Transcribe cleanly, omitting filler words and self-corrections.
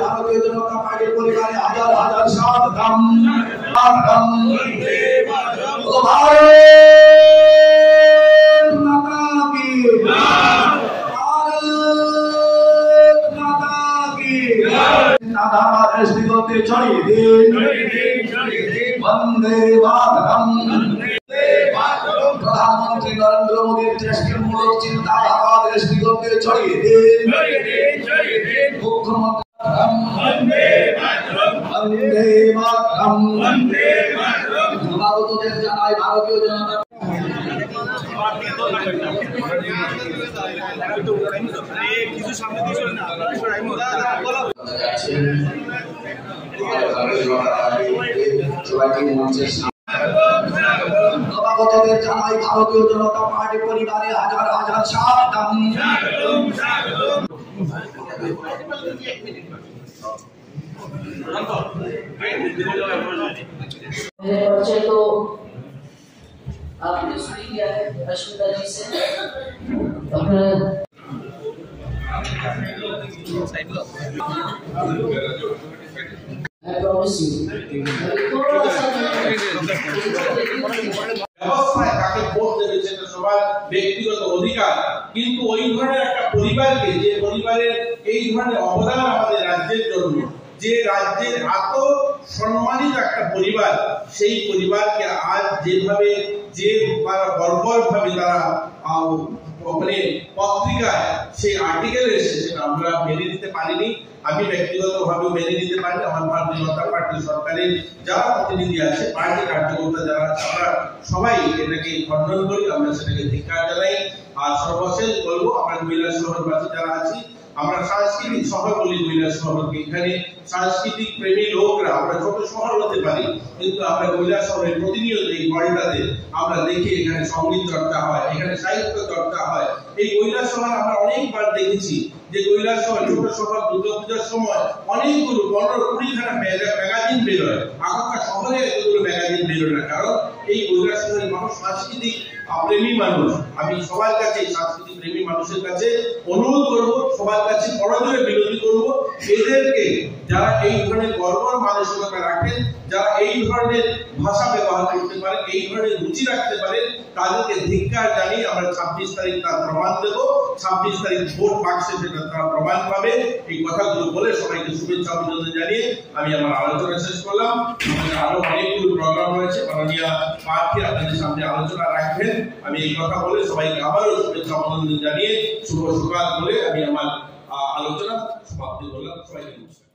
ভারতীয় জনতা পার্টির পরিবারে হাজার হাজার স্বাগতম। ভারত মাতা কি ভারত মাতা কি দাদা দেশ দিগন্তে ছড়িয়ে দিন বন্দে মাতরম। প্রধানমন্ত্রী নরেন্দ্র মোদীর দেশপ্রেমমূলক চিন্তাধারা দেশ দিগন্তে ছড়িয়ে দিন। মুখ্যমন্ত্রী বন্দে মাতরম বন্দে মাতরম। ভারতদের জানাই ভারতীয় জনতা নবাগতদের জানাই ভারতীয় জনতা পার্টি পরিবারে হাজার হাজার স্বাগতম। मेरे परिचय तो आपने सुन लिया है अश्विता जी से। अपना I promise you थोड़ा सा ব্যবস্থায় তাকে ভোট দেবে সেটা সবার ব্যক্তিগত অধিকার, কিন্তু ওই ধরনের একটা পরিবারকে, যে পরিবারের এই ধরনের অবদান আমাদের রাজ্যের জন্য, যে রাজ্যের এত সম্মানিত একটা পরিবার, সেই পরিবারকে আজ যেভাবে যে বর্বরভাবে তারা মানে পত্রিকায় সেই আর্টিকেল এসেছে সেটা আমরা মেনে নিতে পারিনি। আমি ব্যক্তিগতভাবে মেনে নিতে পারি। আমার ভারতীয় জনতা পার্টি সরকারের যারা প্রতিনিধি আছে, পার্টি কার্যকর্তা যারা আছে, আমরা সবাই এটাকে খণ্ডন করি, আমরা সেটাকে ধিক্কার জানাই। আর সর্বশেষ বলবো, আমরা কৈলাস শহরবাসী যারা আছি, আমরা সাংস্কৃতিক শহর বলি কৈলাস শহরকে। এখানে সাংস্কৃতিক প্রেমী লোকরা, আমরা ছোট শহর হতে পারি কিন্তু আমরা কৈলাস শহরের প্রতিনিয়ত এই গড়টাতে আমরা দেখি এখানে সঙ্গীত চর্চা হয়, এখানে সাহিত্য চর্চা হয়। এই কৈলাস শহর আমরা অনেকবার দেখেছি যে কৈলাস শহর ছোট শহর দুর্গাপূজার সময় অনেকগুলো 15-20খানা ম্যাগাজিন বেরোয়। এখনকার শহরে এতগুলো ম্যাগাজিন বেরোয় না, কারণ এই কৈলাস শহরের মানুষ সাংস্কৃতিক প্রেমী মানুষ। আমি সবার কাছে, সাংস্কৃতিক প্রেমী মানুষের কাছে অনুরোধ করবো, সবার কাছে বড়জোরে বিরোধী করবো, এদেরকে যারা এই ধরনের গর্বর মানসিকতা রাখেন, যারা এই ধরনের ভাষা ব্যবহার করতে পারে, এই ধরনের রুচি রাখতে পারে, তাদেরকে ধিক্কার জানিয়ে আমরা 26 তারিখ তার প্রমাণ দেব। 26 তারিখ ভোট বাক্সে সেটা তারা প্রমাণ পাবে। এই কথাগুলো বলে সবাইকে শুভেচ্ছা অভিনন্দন জানিয়ে আমি আমার আলোচনা শেষ করলাম। আরো অনেকগুলো প্রোগ্রাম রয়েছে, মাননীয় প্রার্থী আপনাদের সামনে আলোচনা রাখবেন। আমি এই কথা বলে সবাইকে আবারও শুভেচ্ছা অভিনন্দন জানিয়ে শুভ সকাল বলে আমি আমার আলোচনা সমাপ্তি করলাম। সবাইকে নমস্কার।